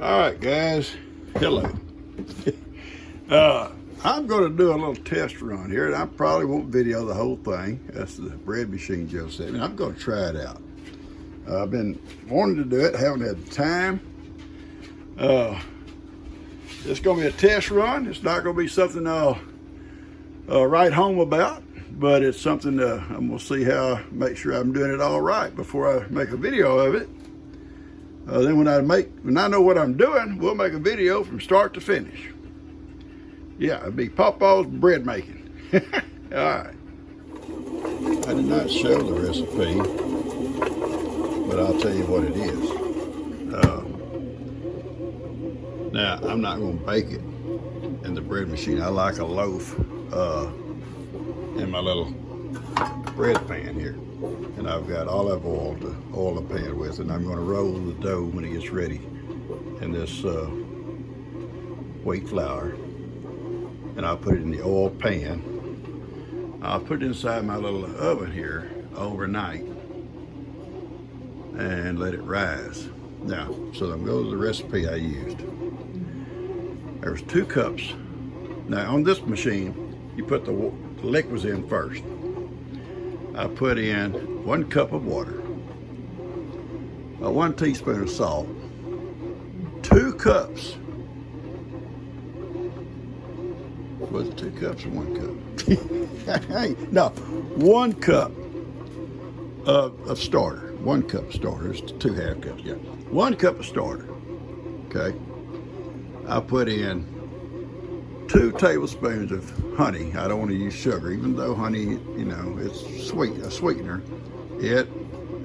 All right, guys. Hello. I'm going to do a little test run here, and I probably won't video the whole thing. That's the bread machine Joe said. And I'm going to try it out. I've been wanting to do it, haven't had the time. It's going to be a test run. It's not going to be something I'll write home about, but it's something I'm going to see how, make sure I'm doing it all right before I make a video of it. Then when I know what I'm doing, we'll make a video from start to finish. Yeah, it'll be Papa's bread making. All right. I did not show the recipe, but I'll tell you what it is. Now, I'm not going to bake it in the bread machine. I like a loaf in my little bread pan here. And I've got olive oil to oil the pan with, and I'm going to roll the dough when it gets ready in this wheat flour. And I'll put it in the oil pan. I'll put it inside my little oven here overnight and let it rise. Now, so I'm going to go to the recipe I used. There was 2 cups. Now on this machine, you put the liquids in first. I put in 1 cup of water, 1 teaspoon of salt, 2 cups. Was it 2 cups or 1 cup? No, 1 cup of starter. 1 cup of starter. It's 2 half cups. Yeah, 1 cup of starter. Okay. I put in 2 tablespoons of honey. I don't want to use sugar, even though honey, you know, it's sweet, a sweetener. It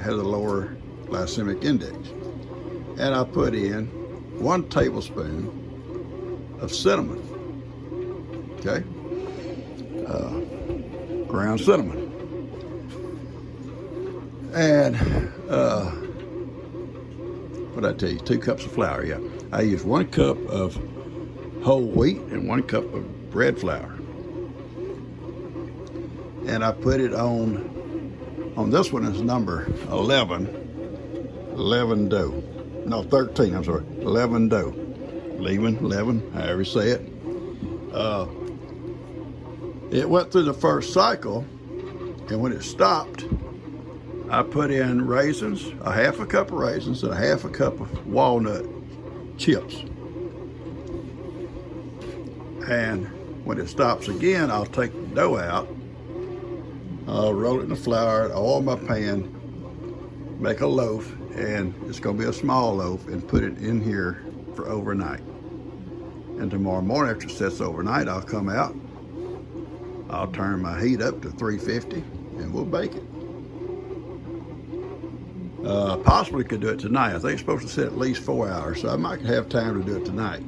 has a lower glycemic index. And I put in 1 tablespoon of cinnamon. Okay, ground cinnamon. And what did I tell you? 2 cups of flour. Yeah, I used 1 cup of whole wheat and 1 cup of bread flour. And I put it on this one is number 11 dough. No, 13, I'm sorry, 11 dough. 11, however you say it. It went through the first cycle, and when it stopped, I put in raisins, a half a cup of raisins and a half a cup of walnut chips. And when it stops again, I'll take the dough out, I'll roll it in the flour, oil my pan, make a loaf, and it's going to be a small loaf, and put it in here for overnight. And tomorrow morning, after it sets overnight, I'll come out, I'll turn my heat up to 350, and we'll bake it. Possibly could do it tonight. I think it's supposed to sit at least 4 hours, so I might have time to do it tonight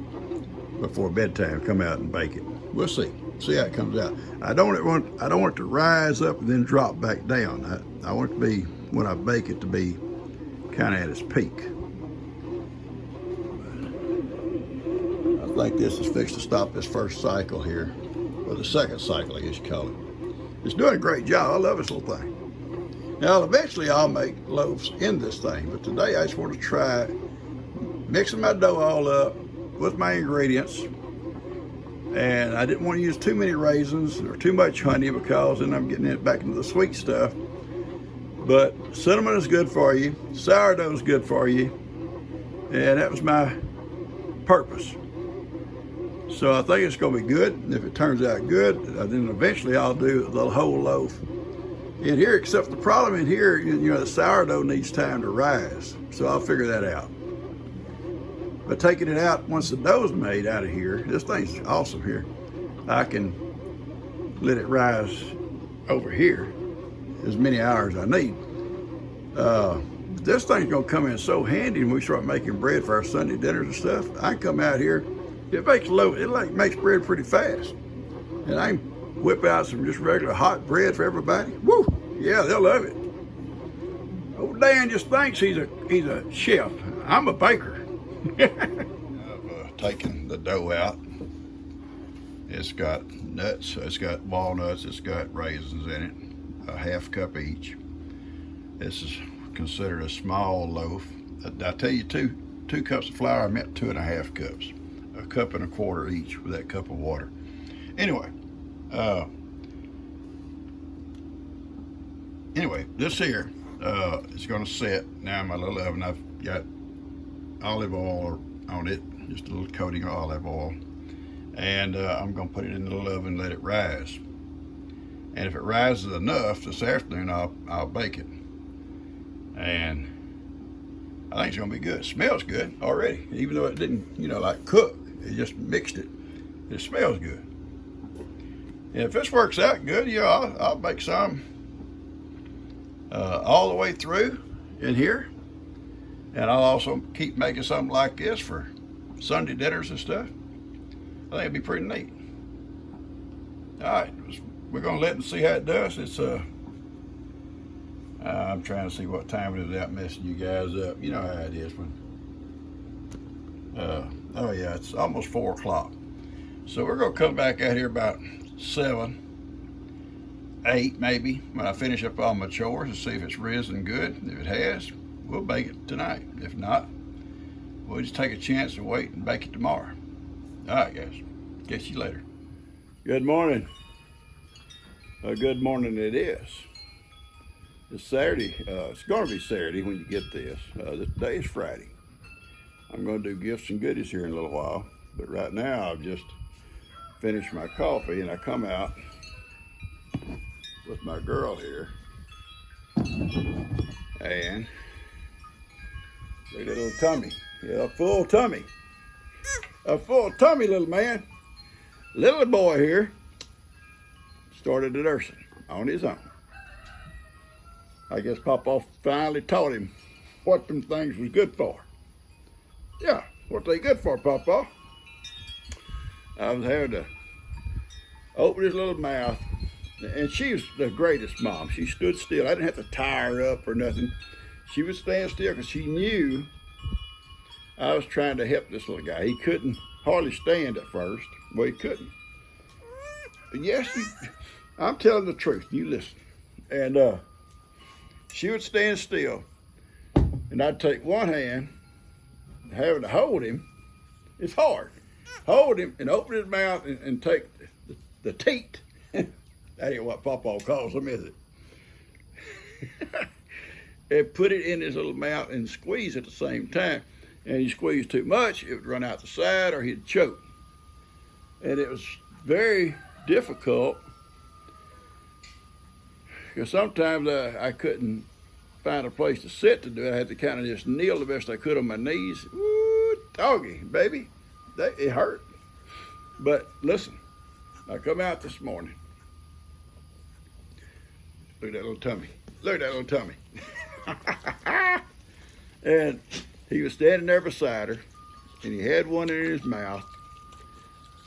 before bedtime. Come out and bake it. We'll see how it comes out. I don't want it to rise up and then drop back down. I want it to be, when I bake it, to be kind of at its peak. I think this is fixed to stop this first cycle here, or the second cycle, I guess you call it. It's doing a great job. I love this little thing. Now, eventually I'll make loaves in this thing, but today I just want to try mixing my dough all up with my ingredients. And I didn't want to use too many raisins or too much honey, because then I'm getting it back into the sweet stuff. But cinnamon is good for you, sourdough is good for you, and that was my purpose. So I think it's going to be good. And if it turns out good, then eventually I'll do the whole loaf in here, except the problem in here, you know, the sourdough needs time to rise. So I'll figure that out. But taking it out, once the dough's made out of here, this thing's awesome here. I can let it rise over here as many hours I need. This thing's gonna come in so handy when we start making bread for our Sunday dinners and stuff. I can come out here, it makes bread pretty fast. And I can whip out some just regular hot bread for everybody. Woo! Yeah, they'll love it. Old Dan just thinks he's a chef. I'm a baker. I've taken the dough out. It's got nuts, it's got walnuts, it's got raisins in it, a half cup each. This is considered a small loaf. I tell you too, 2 cups of flour, I meant 2.5 cups. A cup and a quarter each with that cup of water. Anyway, this here is going to set now in my little oven. I've got olive oil on it, just a little coating of olive oil, and I'm going to put it in the little oven and let it rise. And if it rises enough this afternoon, I'll bake it. And I think it's going to be good. It smells good already, even though it didn't, like cook. It just mixed it. It smells good. And if this works out good, I'll bake some all the way through in here. And I'll also keep making something like this for Sunday dinners and stuff. I think it'd be pretty neat. All right, we're gonna let it see how it does. It's I'm trying to see what time it is without messing you guys up. You know how it is when. Oh yeah, it's almost 4 o'clock. So we're gonna come back out here about 7, 8 maybe when I finish up all my chores and see if it's risen good. If it has, we'll bake it tonight. If not, we'll just take a chance and wait and bake it tomorrow. All right, guys. Catch you later. Good morning. Good morning it is. It's Saturday. It's going to be Saturday when you get this. Today is Friday. I'm going to do gifts and goodies here in a little while. But right now, I've just finished my coffee and I come out with my girl here. And look at that little tummy. Yeah, a full tummy. A full tummy, little man. Little boy here started the nursing on his own. I guess Papa finally taught him what them things was good for. Yeah, what they good for, Papa? I was having to open his little mouth, and she was the greatest mom. She stood still. I didn't have to tie her up or nothing. She would stand still because she knew I was trying to help this little guy. He couldn't hardly stand at first. Well, he couldn't. But yes, I'm telling the truth. You listen. And she would stand still, and I'd take one hand, having to hold him. It's hard. Hold him and open his mouth and take the teat. That ain't what Papa calls them, is it? And put it in his little mouth and squeeze at the same time. And you squeeze too much, it would run out the side or he'd choke. And it was very difficult because sometimes I couldn't find a place to sit to do it. I had to kind of just kneel the best I could on my knees. Woo, doggy, baby. It hurt. But listen, I come out this morning. Look at that little tummy. Look at that little tummy. And he was standing there beside her, and he had one in his mouth.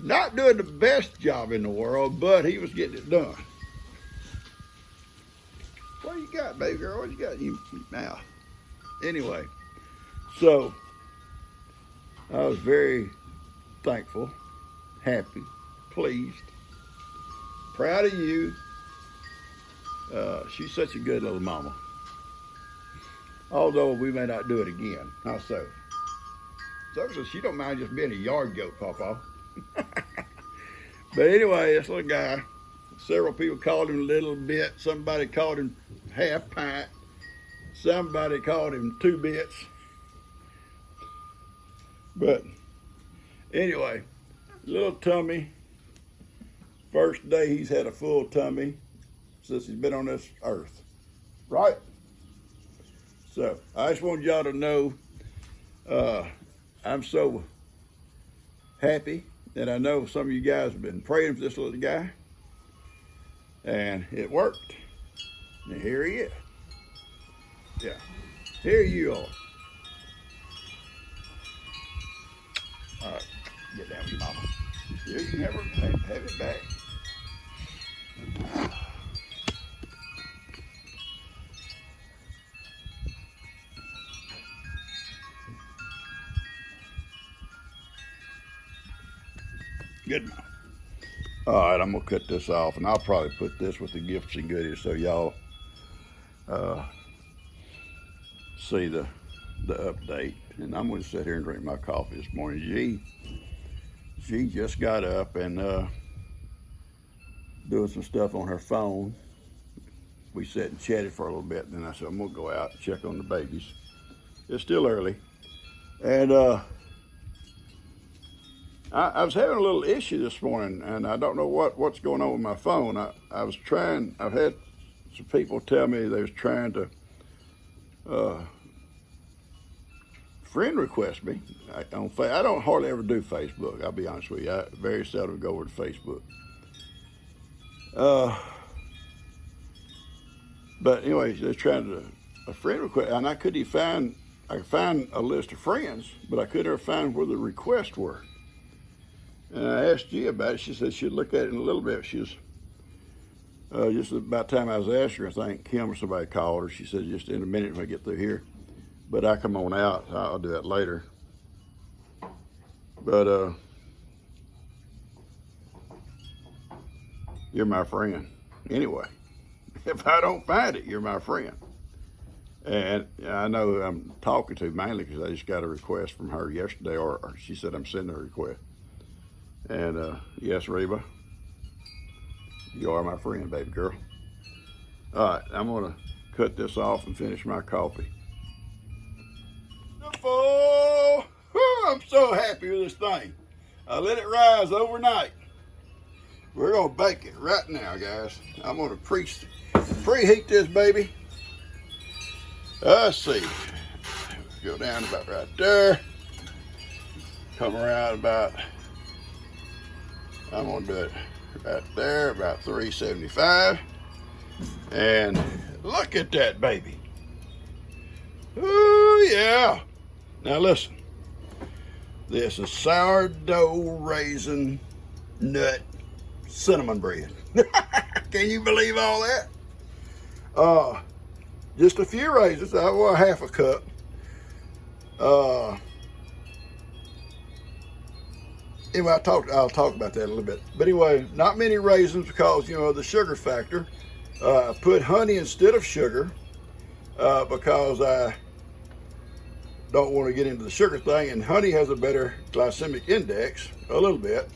Not doing the best job in the world, but he was getting it done. What you got, baby girl? What you got in your mouth? Anyway, so I was very thankful, happy, pleased, proud of you. She's such a good little mama. Although we may not do it again. How so? So she don't mind just being a yard goat, Papa. But anyway, this little guy, several people called him Little Bit. Somebody called him Half Pint. Somebody called him 2 Bits. But anyway, little tummy. First day he's had a full tummy since he's been on this earth. Right? So I just want y'all to know I'm so happy that I know some of you guys have been praying for this little guy. And it worked. And here he is. Yeah. Here you are. All right. Get down with your mama. Here you can have it back. Good enough. All right, I'm gonna cut this off, and I'll probably put this with the gifts and goodies so y'all see the update. and I'm going to sit here and drink my coffee this morning. She just got up and doing some stuff on her phone. We sat and chatted for a little bit, and then I said, I'm going to go out and check on the babies. It's still early. And I was having a little issue this morning, and I don't know what's going on with my phone. I've had some people tell me they was trying to friend request me. I don't hardly ever do Facebook, I'll be honest with you. I very seldom go over to Facebook. But anyways, they're trying to a friend request, and I could find a list of friends, but I couldn't ever find where the requests were. And I asked G about it. She said she'd look at it in a little bit. She was just about the time I was asking her, I think Kim or somebody called her. She said just in a minute when I get through here. But I come on out. I'll do that later. But you're my friend anyway. If I don't find it, you're my friend. And I know who I'm talking to mainly because I just got a request from her yesterday, or she said I'm sending a request. And yes, Reba, you are my friend, baby girl. All right, I'm gonna cut this off and finish my coffee. Oh, I'm so happy with this thing. I let it rise overnight. We're gonna bake it right now, guys. I'm gonna preheat this baby. Let's see. Go down about right there. Come around about, I'm gonna do it right there, about 375. And look at that baby. Oh yeah. Now listen, this is sourdough raisin nut cinnamon bread. Can you believe all that? Just a few raisins, well, half a cup. Anyway, I'll talk about that a little bit. But anyway, not many raisins because, you know, the sugar factor. I put honey instead of sugar because I don't want to get into the sugar thing, and honey has a better glycemic index, a little bit.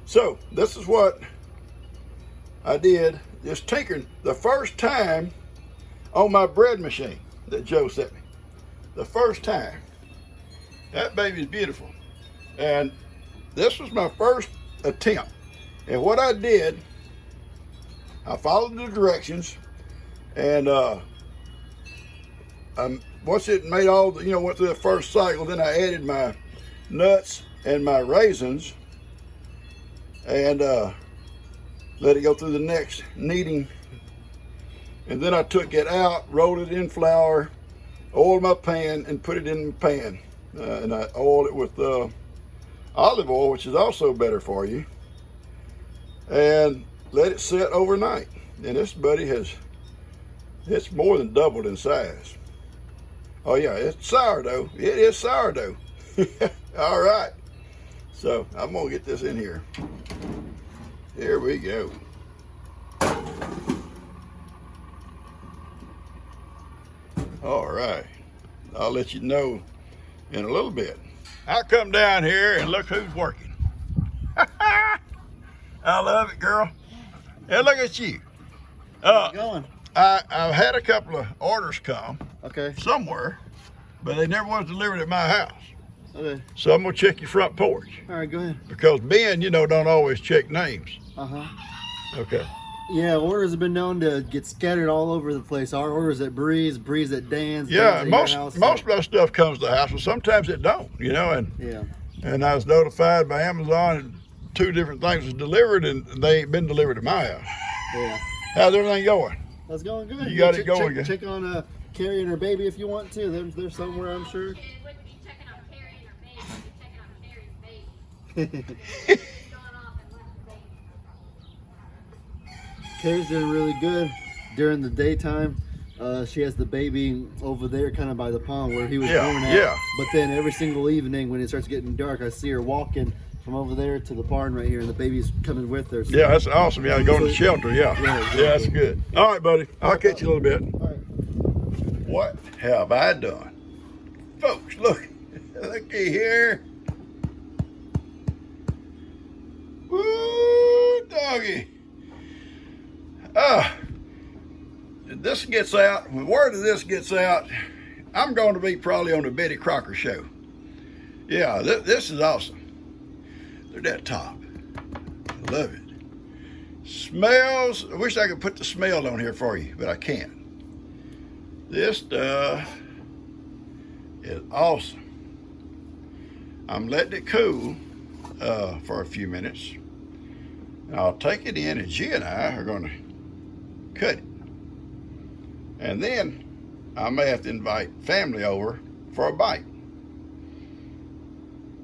So this is what I did, just tinkering the first time on my bread machine that Joe sent me. The first time. That baby's beautiful. And this was my first attempt. And what I did, I followed the directions, and once it made all the, went through the first cycle, then I added my nuts and my raisins and let it go through the next kneading. And then I took it out, rolled it in flour, oiled my pan, and put it in the pan. And I oiled it with olive oil, which is also better for you. And let it sit overnight. And this buddy it's more than doubled in size. Oh yeah, it's sourdough. It is sourdough. All right. So I'm gonna get this in here. Here we go. All right. I'll let you know in a little bit. I'll come down here and look who's working. I love it, girl. And look at you. How's it going? I've had a couple of orders come. Okay. Somewhere, but they never was delivered at my house. Okay. So I'm gonna check your front porch. All right, go ahead. Because Ben, don't always check names. Okay. Yeah, orders have been known to get scattered all over the place. Our orders at Breeze at Dan's. Yeah, Dan's most of that stuff comes to the house, but sometimes it don't. And yeah. And I was notified by Amazon, and 2 different things was delivered, and they ain't been delivered to my house. Yeah. How's everything going? That's going good. You got it going. Check on Carrie and her baby if you want to. They're somewhere, I'm sure. You wouldn't be checking on Carrie and her baby. You'd be checking on Carrie's baby. She's gone off and left the baby. Carrie's doing really good during the daytime. She has the baby over there kind of by the pond where he was born at. Yeah. But then every single evening when it starts getting dark, I see her walking from over there to the barn right here, and the baby's coming with her. So Yeah, that's awesome. Yeah, going to the shelter. Yeah. Exactly. Yeah, that's good. All right, buddy. I'll catch you a little bit. All right. What have I done? Folks, look. Looky here. Woo, doggy. This gets out, when word of this gets out, I'm going to be probably on the Betty Crocker show. Yeah, this is awesome. Look at that top. I love it. Smells, I wish I could put the smell on here for you, but I can't. This stuff is awesome. I'm letting it cool for a few minutes. And I'll take it in, and G and I are going to cut it. And then I may have to invite family over for a bite.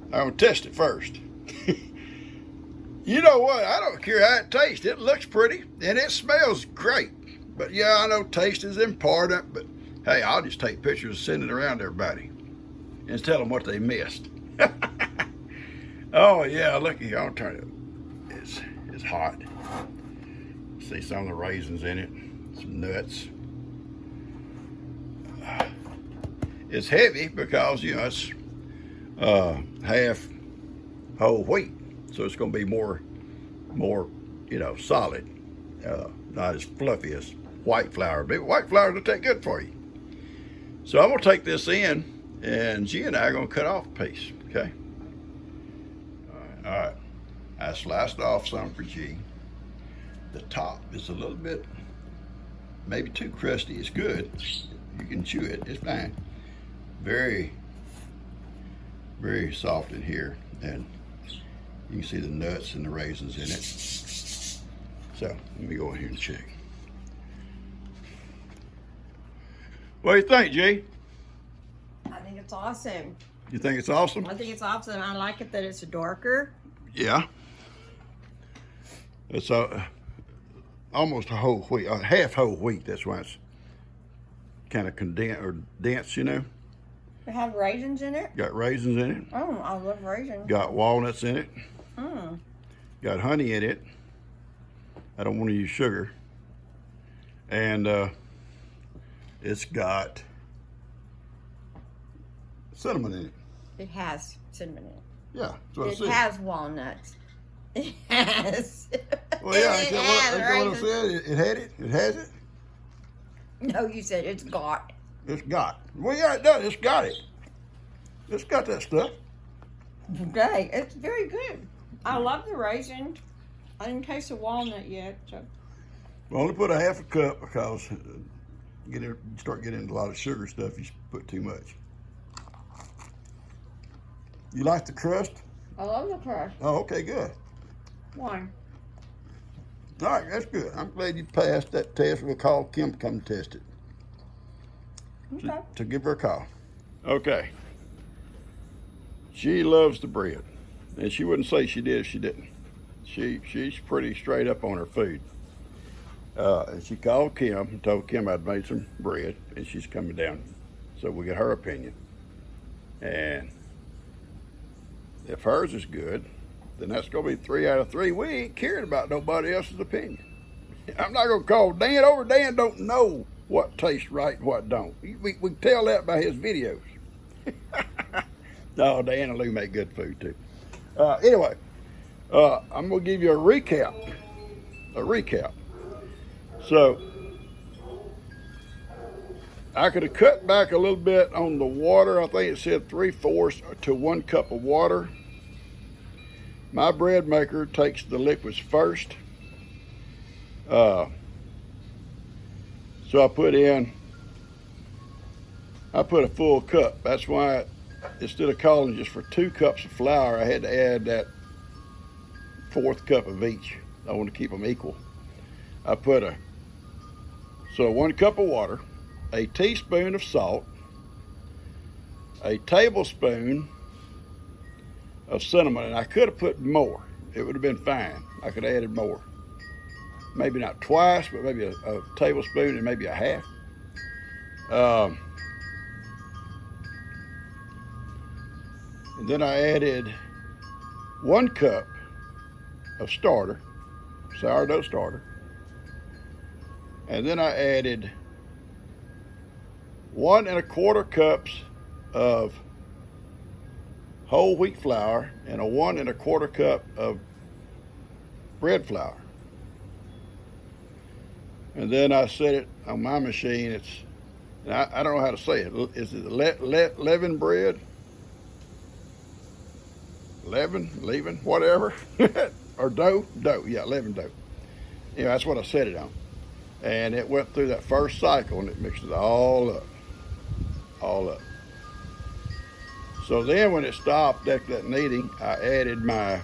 I'm going to test it first. You know what? I don't care how it tastes. It looks pretty, and it smells great. But yeah, I know taste is important, but hey, I'll just take pictures and send it around to everybody and tell them what they missed. Oh yeah, look here, I'll turn it. It's hot. See some of the raisins in it, some nuts. It's heavy because, you know, it's half whole wheat, so it's going to be more, you know, solid, not as fluffy as white flour. But white flour will take good for you. So I'm going to take this in, and G and I are going to cut off a piece. Okay. All right. I sliced off some for G. The top is a little bit, maybe too crusty. It's good. You can chew it. It's fine. Very, very soft in here, and you can see the nuts and the raisins in it. So let me go in here and check. What do you think, G? I think it's awesome. You think it's awesome? I think it's awesome. I like it that it's darker. Yeah. It's almost a whole wheat, half whole wheat. That's why it's kind of condensed or dense, you know. It has raisins in it. Got raisins in it. Oh, I love raisins. Got walnuts in it. Mm. Got honey in it. I don't want to use sugar. And it's got cinnamon in it. It has cinnamon in it. Yeah, that's what I It said. has walnuts. It has. Well, yeah, It that's has what I raisins. said. It had it. It has it. No, you said it's got. It's got. Well, yeah, it does. It's got it. It's got that stuff. Okay, it's very good. I love the raisins. I didn't taste the walnut yet, so. We only put a half a cup because you start getting into a lot of sugar stuff. You put too much. You like the crust? I love the crust. Oh, okay, good. Why? All right, that's good. I'm glad you passed that test. We'll call Kim to come test it. Okay. To give her a call. Okay. She loves the bread, and she wouldn't say she did if she didn't. She's pretty straight up on her food. And she called Kim and told Kim I'd made some bread, and she's coming down, so we get her opinion. And if hers is good, then that's gonna be 3 out of 3. We ain't caring about nobody else's opinion. I'm not gonna call Dan over. Dan don't know what tastes right and what don't. We can tell that by his videos. No, Dan and Lou make good food too. Anyway, I'm gonna give you a recap. So I could have cut back a little bit on the water. I think it said 3/4 to 1 cup of water. My bread maker takes the liquids first. So I put a full cup. That's why instead of calling just for 2 cups of flour, I had to add that 4th cup of each. I want to keep them equal. I put 1 cup of water, a teaspoon of salt, a tablespoon of cinnamon, and I could have put more. It would have been fine. I could have added more. Maybe not twice, but maybe a tablespoon and maybe a half. And then I added 1 cup of starter, sourdough starter. And then I added 1 1/4 cups of whole wheat flour and a 1 1/4 cup of bread flour. And then I set it on my machine. It's, I don't know how to say it. Is it leaven bread? Leaven, whatever. Or dough? Dough, yeah, leaven dough. Yeah, that's what I set it on. And it went through that first cycle and it mixed it all up. All up. So then when it stopped after that kneading, I added my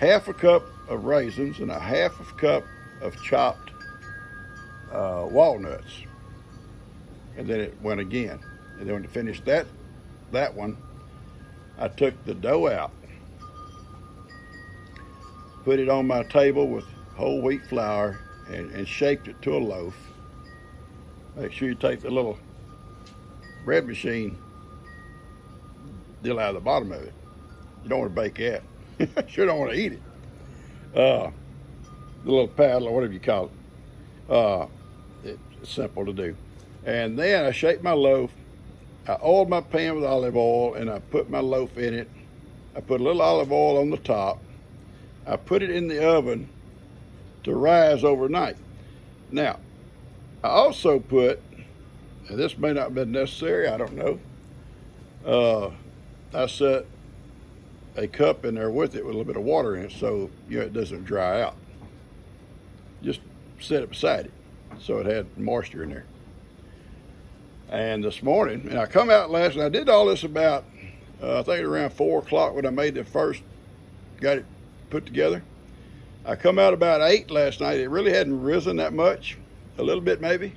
1/2 cup of raisins and a 1/2 cup of chopped walnuts. And then it went again. And then when it finished that one, I took the dough out, put it on my table with whole wheat flour and shaped it to a loaf. Make sure you take the little bread machine deal out of the bottom of it. You don't want to bake that. Sure don't want to eat it. The little paddle or whatever you call it. It's simple to do. And then I shaped my loaf. I oiled my pan with olive oil and I put my loaf in it. I put a little olive oil on the top. I put it in the oven to rise overnight. Now, I also put, and this may not have been necessary, I don't know. I set a cup in there with it with a little bit of water in it so it doesn't dry out. Just set it beside it so it had moisture in there. And this morning, and I come out last night, I did all this about, I think around 4 o'clock when I made the first, got it put together. I come out about 8 last night. It really hadn't risen that much, a little bit maybe.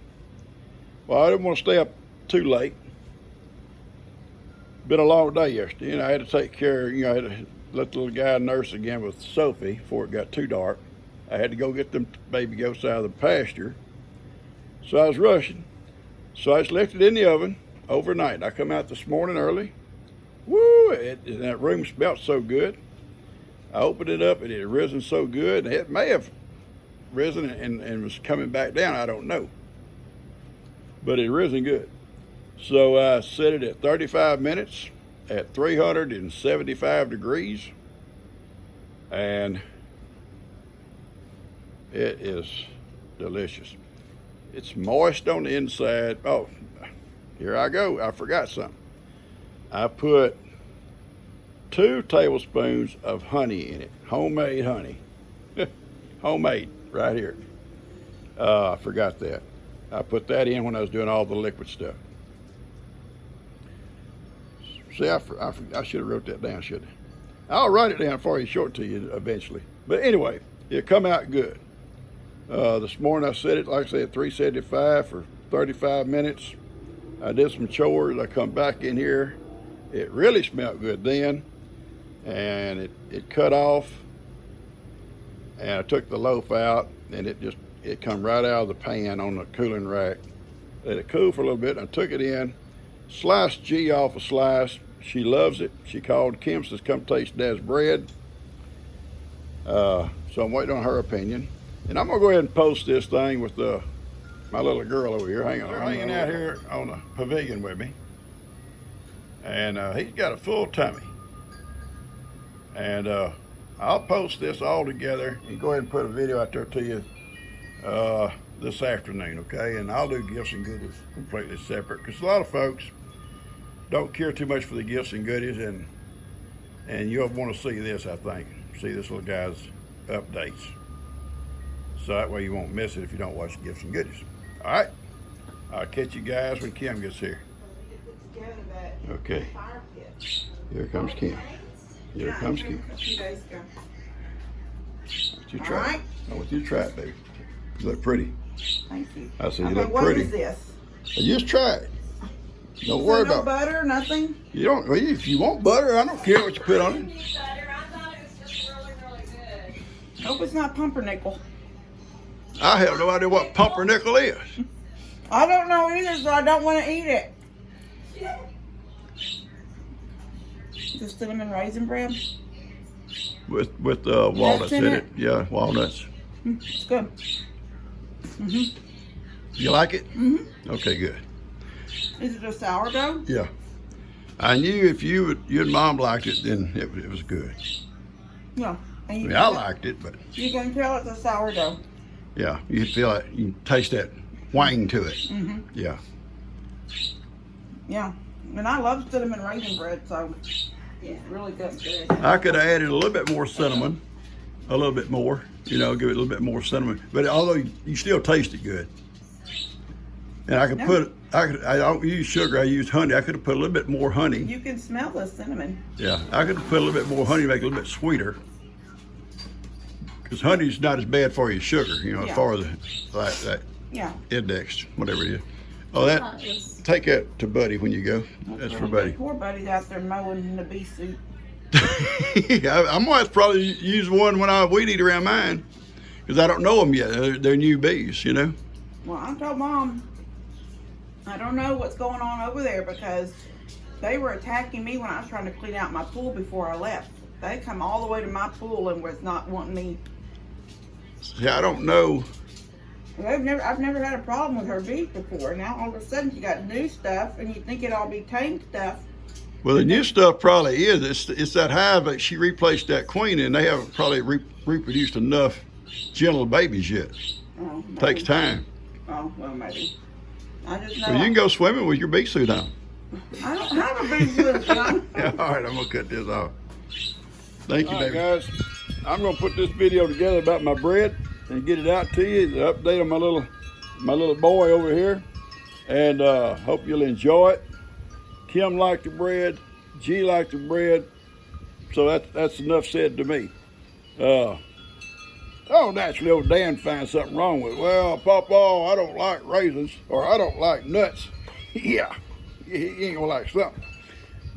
Well, I didn't want to stay up too late. Been a long day yesterday, and I had to take care, I had to let the little guy nurse again with Sophie before it got too dark. I had to go get them baby goats out of the pasture. So I was rushing. So I just left it in the oven overnight. I come out this morning early. Woo, that room smelled so good. I opened it up and it had risen so good. It may have risen and was coming back down, I don't know. But it had risen good. So I set it at 35 minutes at 375 degrees. And it is delicious. It's moist on the inside. Oh, here I go. I forgot something. I put 2 tablespoons of honey in it. Homemade honey. Homemade, right here. I forgot that. I put that in when I was doing all the liquid stuff. See, I should have wrote that down, shouldn't I? I'll write it down for you, show it to you eventually. But anyway, it come out good. This morning I set it, like I said, at 375 for 35 minutes. I did some chores. I come back in here. It really smelled good then. And it cut off. And I took the loaf out and it come right out of the pan on the cooling rack. Let it cool for a little bit. And I took it in, sliced G off a slice. She loves it. She called Kim, says, come taste Dad's bread. So I'm waiting on her opinion. And I'm gonna go ahead and post this thing with my little girl over here. Hang on, they're hanging out here on the pavilion with me. And he's got a full tummy. And I'll post this all together and go ahead and put a video out there to you this afternoon, okay? And I'll do gifts and goodies completely separate because a lot of folks don't care too much for the gifts and goodies, and you'll want to see this, I think. See this little guy's updates. So that way you won't miss it if you don't watch the gifts and goodies. All right? I'll catch you guys when Kim gets here. Okay. Here comes Kim. Here comes Kim. A few days ago. I want you to try it. I want you to try it, baby. You look pretty. Thank you. I said you Okay, look what pretty. is this? Just try it. Don't worry no about butter, nothing? You don't. Well, if you want butter, I don't care what you put on it. Butter. I thought it was just really, really good. Hope it's not pumpernickel. I have no idea what pumpernickel is. I don't know either, so I don't want to eat it. The cinnamon raisin bread. With walnuts in it. Yeah, walnuts. It's good. You like it? Okay, good. Is it a sourdough? Yeah. I knew if you and Mom liked it, then it was good. Yeah. I And mean, I liked it, but you can tell it's a sourdough. yeah, you feel it. You taste that wang to it. Mm-hmm. Yeah. Yeah. And I love cinnamon raisin bread, so it's really good. I could have added a little bit more cinnamon, a little bit more, you know, give it a little bit more cinnamon. But although you still taste it good. And I could I don't use sugar, I use honey. I could have put a little bit more honey. You can smell the cinnamon. Yeah, I could have put a little bit more honey to make it a little bit sweeter. Because honey's not as bad for you as sugar, you know, as far as that index, whatever it is. Oh, take that to Buddy when you go. That's for Buddy. Poor Buddy's out there mowing in the bee suit. I might probably use one when I weed eat around mine, because I don't know them yet. They're new bees, you know. Well, I told Mom, I don't know what's going on over there, because they were attacking me when I was trying to clean out my pool before I left. They come all the way to my pool and was not wanting me. See, I don't know. I've never had a problem with her bees before. Now all of a sudden she got new stuff, and you think it all be tame stuff. Well, the new stuff probably is. It's that hive that she replaced that queen in. They haven't probably reproduced enough gentle babies yet. Oh, Takes time. Oh, well, maybe. I just know. Well, you can go swimming with your bee suit on. I don't have a bee suit on. Yeah, all right, I'm gonna cut this off. Thank you, baby. Guys, I'm gonna put this video together about my bread and get it out to you. The update on my little boy over here, and hope you'll enjoy it. Kim liked the bread, G liked the bread, so that's enough said to me. Oh, naturally, old Dan finds something wrong with it. Well, Papa, I don't like raisins, or I don't like nuts. Yeah, he ain't gonna like something.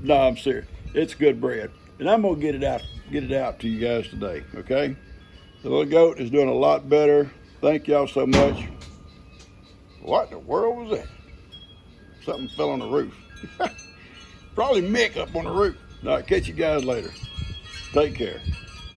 No, I'm serious. It's good bread, and I'm gonna get it out to you guys today. Okay? The little goat is doing a lot better. Thank y'all so much. What in the world was that? Something fell on the roof. Probably Mick up on the roof. All right, catch you guys later. Take care.